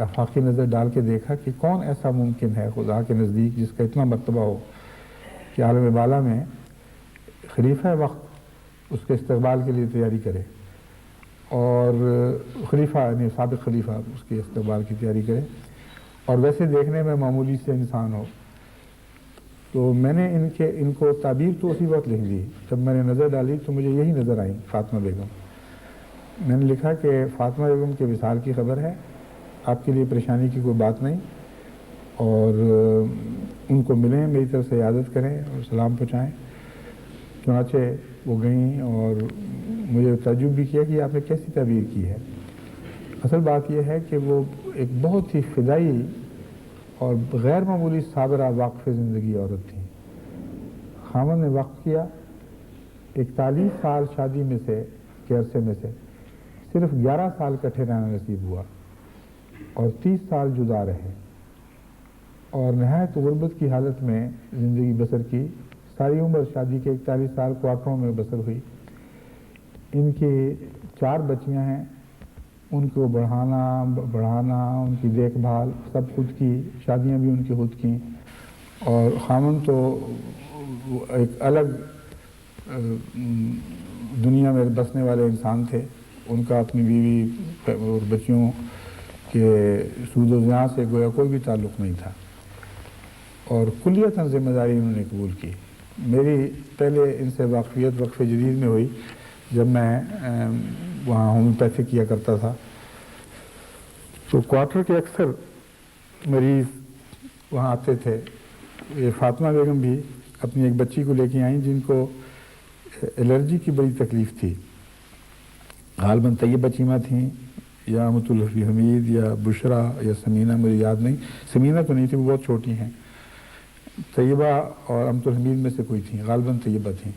آفاقی نظر ڈال کے دیکھا کہ کون ایسا ممکن ہے خدا کے نزدیک جس کا اتنا مرتبہ ہو کہ عالم بالا میں خلیفہ وقت اس کے استقبال کے لیے تیاری کرے, اور خلیفہ یعنی سابق خلیفہ اس کے استقبال کی تیاری کرے, اور ویسے دیکھنے میں معمولی سے انسان ہو. تو میں نے ان کو تعبیر تو اسی وقت لکھ دی. جب میں نے نظر ڈالی تو مجھے یہی نظر آئی فاطمہ بیگم. میں نے لکھا کہ فاطمہ بیگم کے وصال کی خبر ہے, آپ کے لیے پریشانی کی کوئی بات نہیں, اور ان کو ملیں, میری طرف سے عیادت کریں اور سلام پہنچائیں. چنانچہ وہ گئیں اور مجھے تعجب بھی کیا کہ آپ نے کیسی تعبیر کی ہے. اصل بات یہ ہے کہ وہ ایک بہت ہی فدائی اور غیر معمولی صابرہ واقف زندگی عورت تھی. خاوند نے وقف کیا, 41 سال شادی میں سے کے عرصے میں سے صرف 11 سال کٹھے رہنا نصیب ہوا اور 30 سال جدا رہے, اور نہایت غربت کی حالت میں زندگی بسر کی. ساری عمر شادی کے 41 سال کوارٹروں میں بسر ہوئی. ان کی 4 بچیاں ہیں, ان کو بڑھانا ان کی دیکھ بھال سب خود کی, شادیاں بھی ان کی خود کی, اور خامن تو ایک الگ دنیا میں بسنے والے انسان تھے. ان کا اپنی بیوی اور بچیوں کے سود و زیاں سے گویا کوئی بھی تعلق نہیں تھا, اور کلیتاً ذمہ داری انہوں نے قبول کی. میری پہلے ان سے واقفیت وقف جدید میں ہوئی جب میں وہاں ہومیوپیتھی کیا کرتا تھا. تو کوارٹر کے اکثر مریض وہاں آتے تھے. یہ فاطمہ بیگم بھی اپنی ایک بچی کو لے کے آئیں جن کو الرجی کی بڑی تکلیف تھی. غالباً طیبہ چیمہ تھیں یا مطلفی حمید یا بشرا یا سمینہ، مجھے یاد نہیں. سمینہ تو نہیں تھی، وہ بہت چھوٹی ہیں. طیبہ اور امت الحمید میں سے کوئی تھیں، غالباً طیبہ تھیں.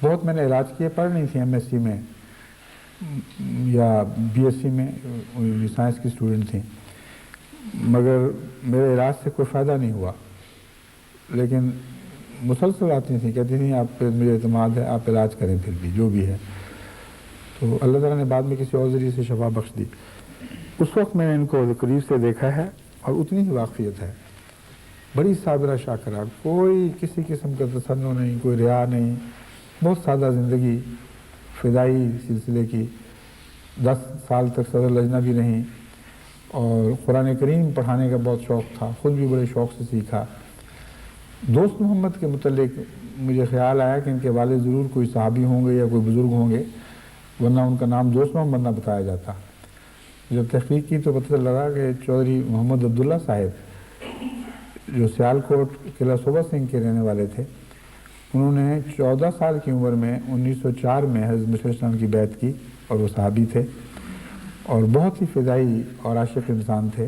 بہت میں نے علاج کیے، پڑھ نہیں تھیں ایم ایس سی میں یا بی ایس سی میں، سائنس کی اسٹوڈنٹ تھیں، مگر میرے علاج سے کوئی فائدہ نہیں ہوا. لیکن مسلسل آتی تھیں، کہتی تھیں آپ پہ مجھے اعتماد ہے، آپ علاج کریں پھر بھی جو بھی ہے. تو اللہ تعالیٰ نے بعد میں کسی اور ذریعے سے شفا بخش دی. اس وقت میں نے ان کو قریب سے دیکھا ہے اور اتنی ہی واقفیت ہے. بڑی صابرہ شاکرہ، کوئی کسی قسم کا تصنع نہیں، کوئی ریا نہیں، بہت سادہ زندگی، فدائی سلسلے کی. 10 سال تک صدر لجنہ بھی رہیں اور قرآن کریم پڑھانے کا بہت شوق تھا، خود بھی بڑے شوق سے سیکھا. دوست محمد کے متعلق مجھے خیال آیا کہ ان کے والد ضرور کوئی صحابی ہوں گے یا کوئی بزرگ ہوں گے، ورنہ ان کا نام دوست محمد نہ بتایا جاتا. جب تحقیق کی تو پتہ لگا کہ چودھری محمد عبداللہ صاحب جو سیالکوٹ قلعہ صوبہ سنگھ کے رہنے والے تھے، انہوں نے 14 سال کی عمر میں 1904 میں حضرت مسیح اسلام کی بیعت کی اور وہ صحابی تھے اور بہت ہی فدائی اور عاشق انسان تھے.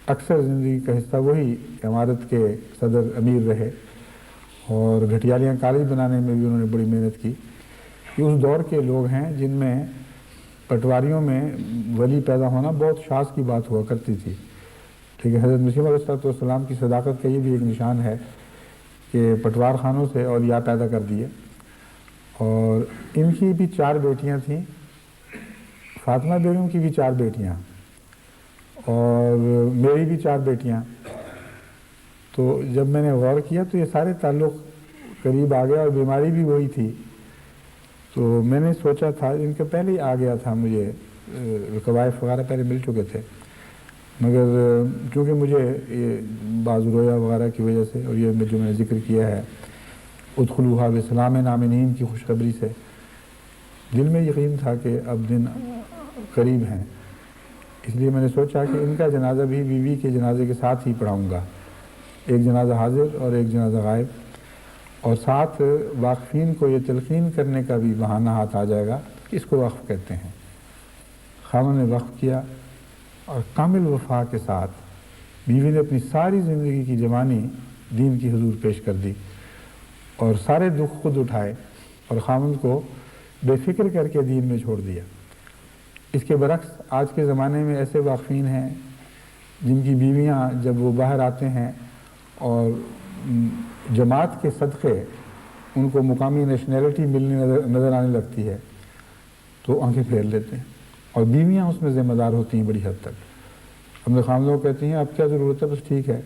اکثر زندگی کا حصہ وہی عمارت کے صدر امیر رہے اور گھٹیالیاں کالج بنانے میں بھی انہوں نے بڑی محنت کی. یہ اس دور کے لوگ ہیں جن میں پٹواریوں میں ولی پیدا ہونا بہت شاذ کی بات ہوا کرتی تھی. لیکن حضرت مسیح علیہ السلام کی صداقت کا یہ بھی ایک نشان ہے کہ پٹوار خانوں سے اولیاء پیدا کر دیے. اور ان کی بھی 4 بیٹیاں تھیں، فاطمہ بیگم کی بھی 4 بیٹیاں اور میری بھی 4 بیٹیاں. تو جب میں نے غور کیا تو یہ سارے تعلق قریب آ گیا اور بیماری بھی وہی تھی. تو میں نے سوچا تھا، ان کے پہلے ہی آ گیا تھا، مجھے قوائف وغیرہ پہلے مل چکے تھے، مگر چونکہ مجھے یہ بعض رویا وغیرہ کی وجہ سے اور یہ جو میں نے ذکر کیا ہے ادخلوها بسلام آمنین کی خوشخبری سے، دل میں یقین تھا کہ اب دن قریب ہیں. اس لیے میں نے سوچا کہ ان کا جنازہ بھی بیوی کے جنازے کے ساتھ ہی پڑھاؤں گا. ایک جنازہ حاضر اور ایک جنازہ غائب، اور ساتھ واقفین کو یہ تلقین کرنے کا بھی بہانہ ہاتھ آ جائے گا کہ اس کو وقف کہتے ہیں. خاوند نے وقف کیا اور کامل وفا کے ساتھ بیوی نے اپنی ساری زندگی کی جوانی دین کی حضور پیش کر دی اور سارے دکھ خود اٹھائے اور خاوند کو بے فکر کر کے دین میں چھوڑ دیا. اس کے برعکس آج کے زمانے میں ایسے واقفین ہیں جن کی بیویاں جب وہ باہر آتے ہیں اور جماعت کے صدقے ان کو مقامی نیشنلٹی ملنے نظر آنے لگتی ہے تو آنکھیں پھیر لیتے ہیں اور بیویاں اس میں ذمہ دار ہوتی ہیں بڑی حد تک. اپنے خاندانوں کو کہتی ہیں اب کیا ضرورت ہے، بس ٹھیک ہے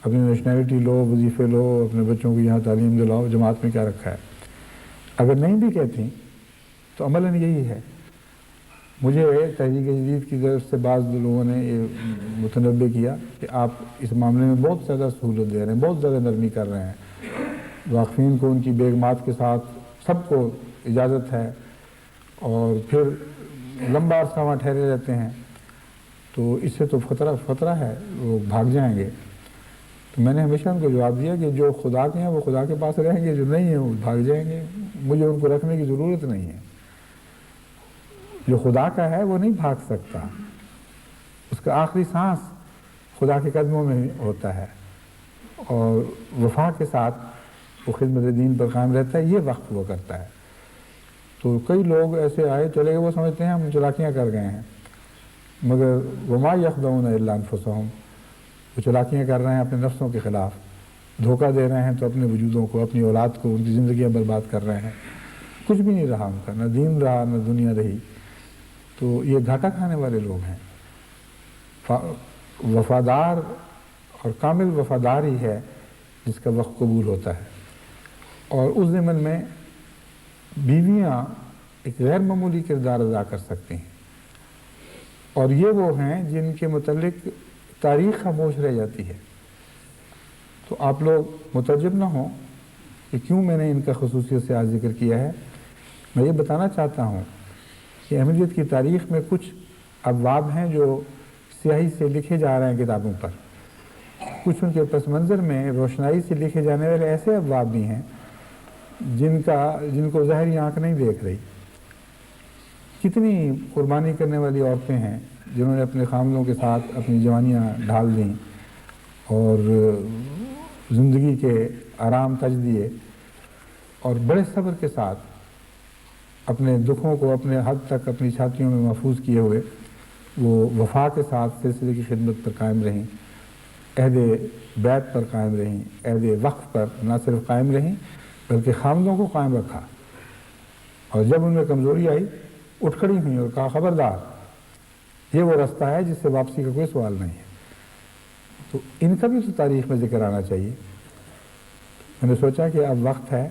اپنی نیشنلٹی لو، وظیفے لو، اپنے بچوں کو یہاں تعلیم دلاؤ، جماعت میں کیا رکھا ہے. اگر نہیں بھی کہتی تو عملاً یہی ہے. مجھے تحریک جدید کی طرف سے بعض لوگوں نے یہ متنبع کیا کہ آپ اس معاملے میں بہت زیادہ سہولت دے رہے ہیں، بہت زیادہ نرمی کر رہے ہیں. واقفین کو ان کی بیگمات کے ساتھ سب کو اجازت ہے اور پھر لمبا عرصہ وہاں ٹھہرے رہتے ہیں، تو اس سے تو خطرہ ہے، وہ بھاگ جائیں گے. تو میں نے ہمیشہ ان کو جواب دیا کہ جو خدا کے ہیں وہ خدا کے پاس رہیں گے، جو نہیں ہیں وہ بھاگ جائیں گے. مجھے ان کو رکھنے کی ضرورت نہیں ہے. جو خدا کا ہے وہ نہیں بھاگ سکتا، اس کا آخری سانس خدا کے قدموں میں ہوتا ہے اور وفا کے ساتھ وہ خدمت دین پر قائم رہتا ہے. یہ وقت وہ کرتا ہے. تو کئی لوگ ایسے آئے چلے گئے، وہ سمجھتے ہیں ہم چلاکیاں کر گئے ہیں، مگر وما یخدعون الا انفسهم، وہ چلاکیاں کر رہے ہیں اپنے نفسوں کے خلاف، دھوکہ دے رہے ہیں تو اپنے وجودوں کو، اپنی اولاد کو، ان کی زندگیاں برباد کر رہے ہیں. کچھ بھی نہیں رہا ان کا، نہ دین رہا نہ دنیا رہی. تو یہ گھاٹا کھانے والے لوگ ہیں. وفادار اور کامل وفادار ہی ہے جس کا وقت قبول ہوتا ہے. اور اس ضمن میں بیویاں ایک غیر معمولی کردار ادا کر سکتی ہیں، اور یہ وہ ہیں جن کے متعلق تاریخ خاموش رہ جاتی ہے. تو آپ لوگ متعجب نہ ہوں کہ کیوں میں نے ان کا خصوصیت سے آج ذکر کیا ہے. میں یہ بتانا چاہتا ہوں کہ احمدیت کی تاریخ میں کچھ ابواب ہیں جو سیاہی سے لکھے جا رہے ہیں کتابوں پر، کچھ ان کے پس منظر میں روشنائی سے لکھے جانے والے ایسے ابواب بھی ہیں جن کو ظاہری آنکھ نہیں دیکھ رہی. کتنی قربانی کرنے والی عورتیں ہیں جنہوں نے اپنے خامدوں کے ساتھ اپنی جوانیاں ڈھال دیں اور زندگی کے آرام تج دیے اور بڑے صبر کے ساتھ اپنے دکھوں کو اپنے حد تک اپنی چھاتیوں میں محفوظ کیے ہوئے وہ وفا کے ساتھ سلسلے کی خدمت پر قائم رہیں، عہد بیعت پر قائم رہیں، عہد وقف پر نہ صرف قائم رہیں بلکہ خامدوں کو قائم رکھا. اور جب ان میں کمزوری آئی اٹھ کھڑی ہوئیں اور کہا خبردار، یہ وہ رستہ ہے جس سے واپسی کا کوئی سوال نہیں ہے. تو ان کا بھی تو تاریخ میں ذکر آنا چاہیے. میں نے سوچا کہ اب وقت ہے،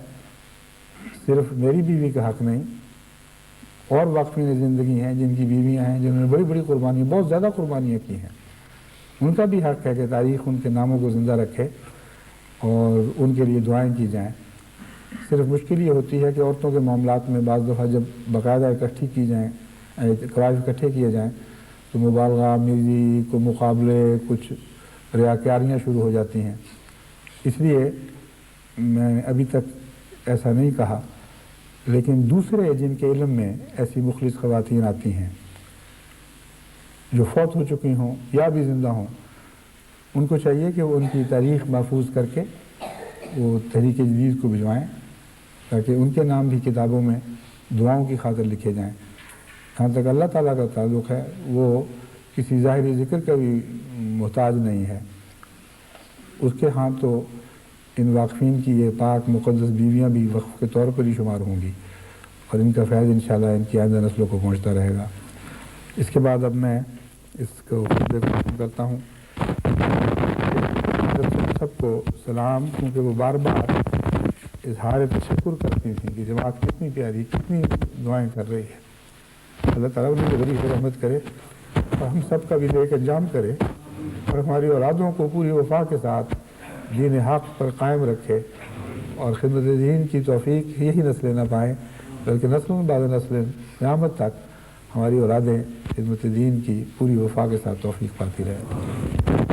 صرف میری بیوی کا حق نہیں، اور واقفین زندگی ہیں جن کی بیویاں ہیں جنہوں نے بڑی بڑی قربانی، بہت زیادہ قربانیاں کی ہیں، ان کا بھی حق ہے کہ تاریخ ان کے ناموں کو زندہ رکھے اور ان کے لیے دعائیں کی جائیں. صرف مشکل یہ ہوتی ہے کہ عورتوں کے معاملات میں بعض دفعہ جب باقاعدہ اکٹھی کی جائیں، قواعد اکٹھے کیے جائیں تو مبالغہ میزی کو مقابلے، کچھ ریاکاریاں شروع ہو جاتی ہیں. اس لیے میں ابھی تک ایسا نہیں کہا، لیکن دوسرے جن کے علم میں ایسی مخلص خواتین آتی ہیں جو فوت ہو چکی ہوں یا بھی زندہ ہوں، ان کو چاہیے کہ وہ ان کی تاریخ محفوظ کر کے وہ تحریک جدید کو بھجوائیں تاکہ ان کے نام بھی کتابوں میں دعاؤں کی خاطر لکھے جائیں. جہاں تک اللہ تعالیٰ کا تعلق ہے وہ کسی ظاہری ذکر کا بھی محتاج نہیں ہے. اس کے ہاں تو ان واقفین کی یہ پاک مقدس بیویاں بھی وقف کے طور پر ہی شمار ہوں گی اور ان کا فیض انشاءاللہ ان کی آئندہ نسلوں کو پہنچتا رہے گا. اس کے بعد اب میں اس کو خطبے کو ختم کرتا ہوں. سب کو سلام، کیونکہ وہ بار بار اظہار تشکر کرتی تھیں کہ جماعت کتنی پیاری، کتنی دعائیں کر رہی ہے. اللہ تعالیٰ انہیں بڑی رحمت کرے اور ہم سب کا بھی نیک انجام کرے اور ہماری اولادوں کو پوری وفا کے ساتھ دین حق پر قائم رکھے اور خدمت دین کی توفیق یہی نسلیں نہ پائیں بلکہ نسلوں میں بعد نسلیں قیامت تک ہماری اولادیں خدمت دین کی پوری وفا کے ساتھ توفیق پاتی رہیں.